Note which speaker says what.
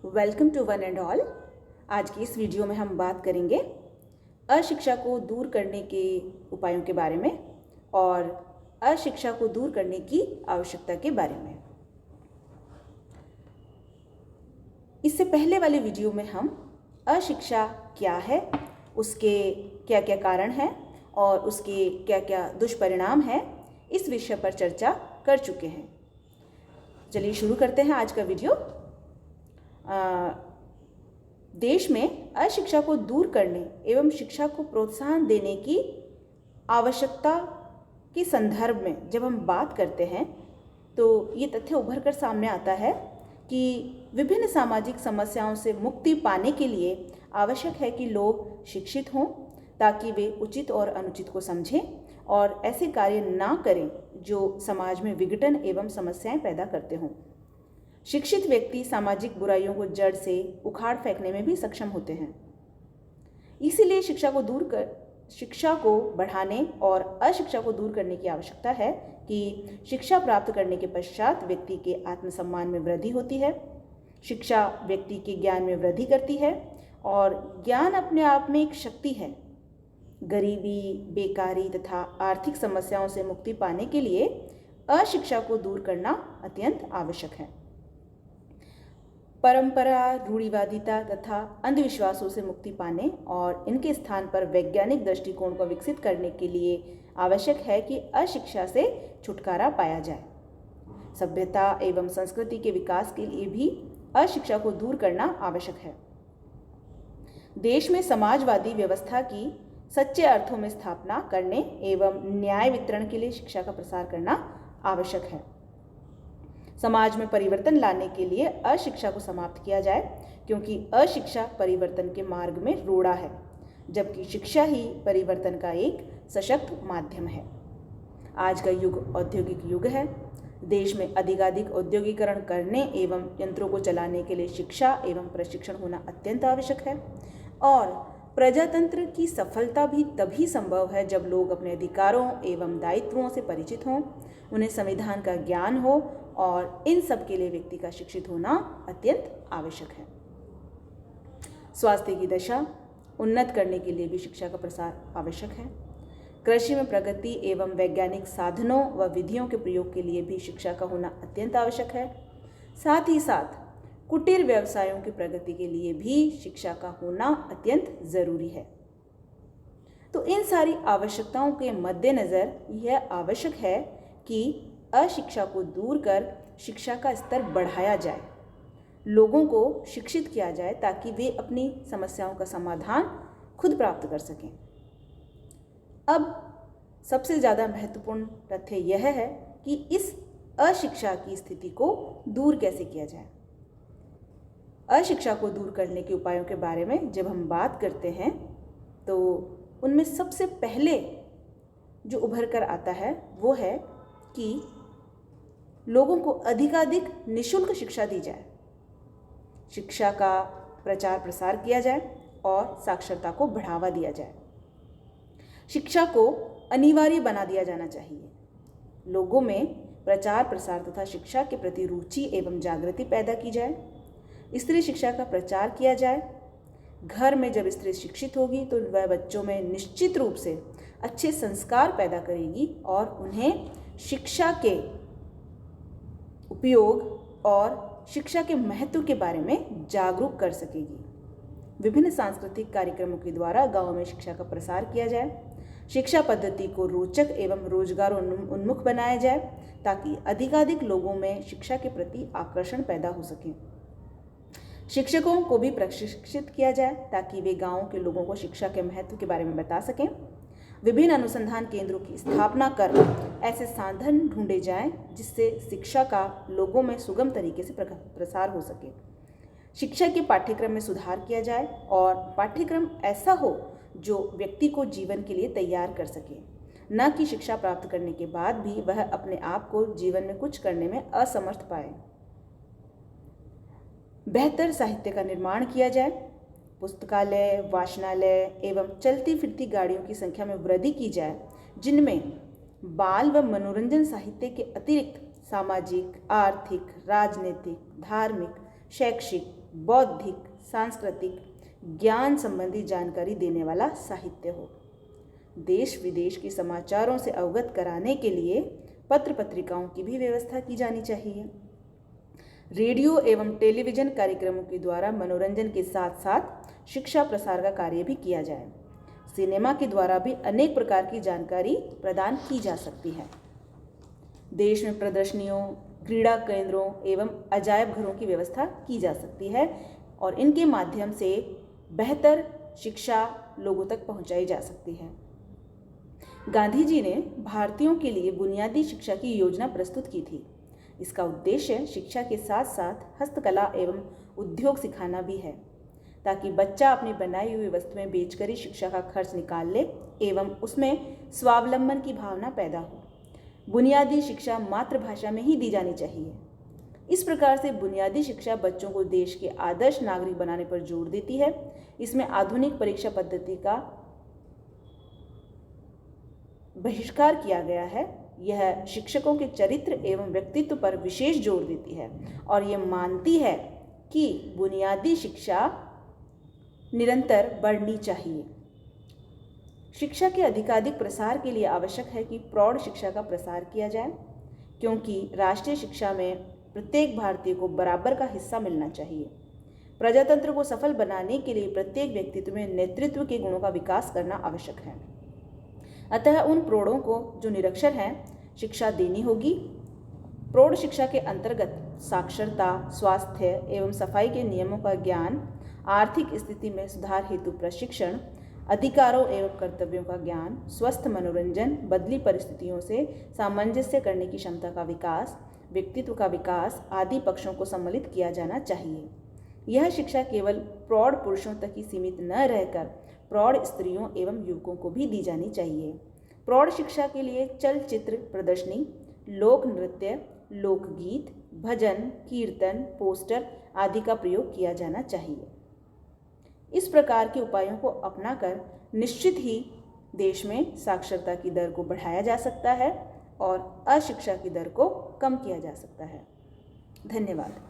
Speaker 1: Welcome to one and all. आज की इस वीडियो में हम बात करेंगे अशिक्षा को दूर करने के उपायों के बारे में और अशिक्षा को दूर करने की आवश्यकता के बारे में। इससे पहले वाले वीडियो में हम अशिक्षा क्या है, उसके क्या क्या कारण हैं और उसके क्या क्या दुष्परिणाम हैं, इस विषय पर चर्चा कर चुके हैं। चलिए शुरू करते हैं आज का वीडियो। देश में अशिक्षा को दूर करने एवं शिक्षा को प्रोत्साहन देने की आवश्यकता के संदर्भ में जब हम बात करते हैं तो ये तथ्य उभर कर सामने आता है कि विभिन्न सामाजिक समस्याओं से मुक्ति पाने के लिए आवश्यक है कि लोग शिक्षित हों ताकि वे उचित और अनुचित को समझें और ऐसे कार्य ना करें जो समाज में विघटन एवं समस्याएं पैदा करते हों। शिक्षित व्यक्ति सामाजिक बुराइयों को जड़ से उखाड़ फेंकने में भी सक्षम होते हैं। इसीलिए शिक्षा को बढ़ाने और अशिक्षा को दूर करने की आवश्यकता है कि शिक्षा प्राप्त करने के पश्चात व्यक्ति के आत्मसम्मान में वृद्धि होती है। शिक्षा व्यक्ति के ज्ञान में वृद्धि करती है और ज्ञान अपने आप में एक शक्ति है। गरीबी, बेकारी तथा आर्थिक समस्याओं से मुक्ति पाने के लिए अशिक्षा को दूर करना अत्यंत आवश्यक है। परंपरा, रूढ़िवादिता तथा अंधविश्वासों से मुक्ति पाने और इनके स्थान पर वैज्ञानिक दृष्टिकोण को विकसित करने के लिए आवश्यक है कि अशिक्षा से छुटकारा पाया जाए। सभ्यता एवं संस्कृति के विकास के लिए भी अशिक्षा को दूर करना आवश्यक है। देश में समाजवादी व्यवस्था की सच्चे अर्थों में स्थापना करने एवं न्याय वितरण के लिए शिक्षा का प्रसार करना आवश्यक है। समाज में परिवर्तन लाने के लिए अशिक्षा को समाप्त किया जाए, क्योंकि अशिक्षा परिवर्तन के मार्ग में रोड़ा है, जबकि शिक्षा ही परिवर्तन का एक सशक्त माध्यम है। आज का युग औद्योगिक युग है। देश में अधिकाधिक औद्योगिकरण करने एवं यंत्रों को चलाने के लिए शिक्षा एवं प्रशिक्षण होना अत्यंत आवश्यक है। और प्रजातंत्र की सफलता भी तभी संभव है जब लोग अपने अधिकारों एवं दायित्वों से परिचित हों, उन्हें संविधान का ज्ञान हो और इन सब के लिए व्यक्ति का शिक्षित होना अत्यंत आवश्यक है। स्वास्थ्य की दशा उन्नत करने के लिए भी शिक्षा का प्रसार आवश्यक है। कृषि में प्रगति एवं वैज्ञानिक साधनों व विधियों के प्रयोग के लिए भी शिक्षा का होना अत्यंत आवश्यक है। साथ ही साथ कुटीर व्यवसायों की प्रगति के लिए भी शिक्षा का होना अत्यंत जरूरी है। तो इन सारी आवश्यकताओं के मद्देनजर यह आवश्यक है कि अशिक्षा को दूर कर शिक्षा का स्तर बढ़ाया जाए, लोगों को शिक्षित किया जाए ताकि वे अपनी समस्याओं का समाधान खुद प्राप्त कर सकें। अब सबसे ज़्यादा महत्वपूर्ण तथ्य यह है कि इस अशिक्षा की स्थिति को दूर कैसे किया जाए। अशिक्षा को दूर करने के उपायों के बारे में जब हम बात करते हैं तो उनमें सबसे पहले जो उभर कर आता है वो है कि लोगों को अधिकाधिक निःशुल्क शिक्षा दी जाए, शिक्षा का प्रचार प्रसार किया जाए और साक्षरता को बढ़ावा दिया जाए। शिक्षा को अनिवार्य बना दिया जाना चाहिए। लोगों में प्रचार प्रसार तथा शिक्षा के प्रति रुचि एवं जागृति पैदा की जाए। स्त्री शिक्षा का प्रचार किया जाए। घर में जब स्त्री शिक्षित होगी तो वह बच्चों में निश्चित रूप से अच्छे संस्कार पैदा करेगी और उन्हें शिक्षा के उपयोग और शिक्षा के महत्व के बारे में जागरूक कर सकेगी। विभिन्न सांस्कृतिक कार्यक्रमों के द्वारा गांव में शिक्षा का प्रसार किया जाए। शिक्षा पद्धति को रोचक एवं रोजगार उन्मुख बनाया जाए ताकि अधिकाधिक लोगों में शिक्षा के प्रति आकर्षण पैदा हो सके। शिक्षकों को भी प्रशिक्षित किया जाए ताकि वे गांव के लोगों को शिक्षा के महत्व के बारे में बता सकें। विभिन्न अनुसंधान केंद्रों की स्थापना कर ऐसे साधन ढूंढे जाएं जिससे शिक्षा का लोगों में सुगम तरीके से प्रसार हो सके। शिक्षा के पाठ्यक्रम में सुधार किया जाए और पाठ्यक्रम ऐसा हो जो व्यक्ति को जीवन के लिए तैयार कर सके, न कि शिक्षा प्राप्त करने के बाद भी वह अपने आप को जीवन में कुछ करने में असमर्थ पाए। बेहतर साहित्य का निर्माण किया जाए। पुस्तकालय, वाचनालय एवं चलती फिरती गाड़ियों की संख्या में वृद्धि की जाए, जिनमें बाल व मनोरंजन साहित्य के अतिरिक्त सामाजिक, आर्थिक, राजनीतिक, धार्मिक, शैक्षिक, बौद्धिक, सांस्कृतिक, ज्ञान संबंधी जानकारी देने वाला साहित्य हो। देश विदेश के समाचारों से अवगत कराने के लिए पत्र पत्रिकाओं की भी व्यवस्था की जानी चाहिए। रेडियो एवं टेलीविज़न कार्यक्रमों के द्वारा मनोरंजन के साथ साथ शिक्षा प्रसार का कार्य भी किया जाए। सिनेमा के द्वारा भी अनेक प्रकार की जानकारी प्रदान की जा सकती है। देश में प्रदर्शनियों, क्रीड़ा केंद्रों एवं अजायब घरों की व्यवस्था की जा सकती है और इनके माध्यम से बेहतर शिक्षा लोगों तक पहुंचाई जा सकती है। गांधी जी ने भारतीयों के लिए बुनियादी शिक्षा की योजना प्रस्तुत की थी। इसका उद्देश्य शिक्षा के साथ साथ हस्तकला एवं उद्योग सिखाना भी है, ताकि बच्चा अपनी बनाई हुई वस्तुएं बेचकर ही शिक्षा का खर्च निकाल ले एवं उसमें स्वावलंबन की भावना पैदा हो। बुनियादी शिक्षा मातृभाषा में ही दी जानी चाहिए। इस प्रकार से बुनियादी शिक्षा बच्चों को देश के आदर्श नागरिक बनाने पर जोर देती है। इसमें आधुनिक परीक्षा पद्धति का बहिष्कार किया गया है। यह शिक्षकों के चरित्र एवं व्यक्तित्व पर विशेष जोर देती है और यह मानती है कि बुनियादी शिक्षा निरंतर बढ़नी चाहिए। शिक्षा के अधिकाधिक प्रसार के लिए आवश्यक है कि प्रौढ़ शिक्षा का प्रसार किया जाए, क्योंकि राष्ट्रीय शिक्षा में प्रत्येक भारतीय को बराबर का हिस्सा मिलना चाहिए। प्रजातंत्र को सफल बनाने के लिए प्रत्येक व्यक्तित्व में नेतृत्व के गुणों का विकास करना आवश्यक है। अतः उन प्रौढ़ों को जो निरक्षर हैं शिक्षा देनी होगी। प्रौढ़ शिक्षा के अंतर्गत साक्षरता, स्वास्थ्य एवं सफाई के नियमों का ज्ञान, आर्थिक स्थिति में सुधार हेतु प्रशिक्षण, अधिकारों एवं कर्तव्यों का ज्ञान, स्वस्थ मनोरंजन, बदली परिस्थितियों से सामंजस्य करने की क्षमता का विकास, व्यक्तित्व का विकास आदि पक्षों को सम्मिलित किया जाना चाहिए। यह शिक्षा केवल प्रौढ़ पुरुषों तक ही सीमित न रहकर प्रौढ़ स्त्रियों एवं युवकों को भी दी जानी चाहिए। प्रौढ़ शिक्षा के लिए चलचित्र प्रदर्शनी, लोक नृत्य, लोकगीत, भजन, कीर्तन, पोस्टर आदि का प्रयोग किया जाना चाहिए। इस प्रकार के उपायों को अपनाकर निश्चित ही देश में साक्षरता की दर को बढ़ाया जा सकता है और अशिक्षा की दर को कम किया जा सकता है। धन्यवाद।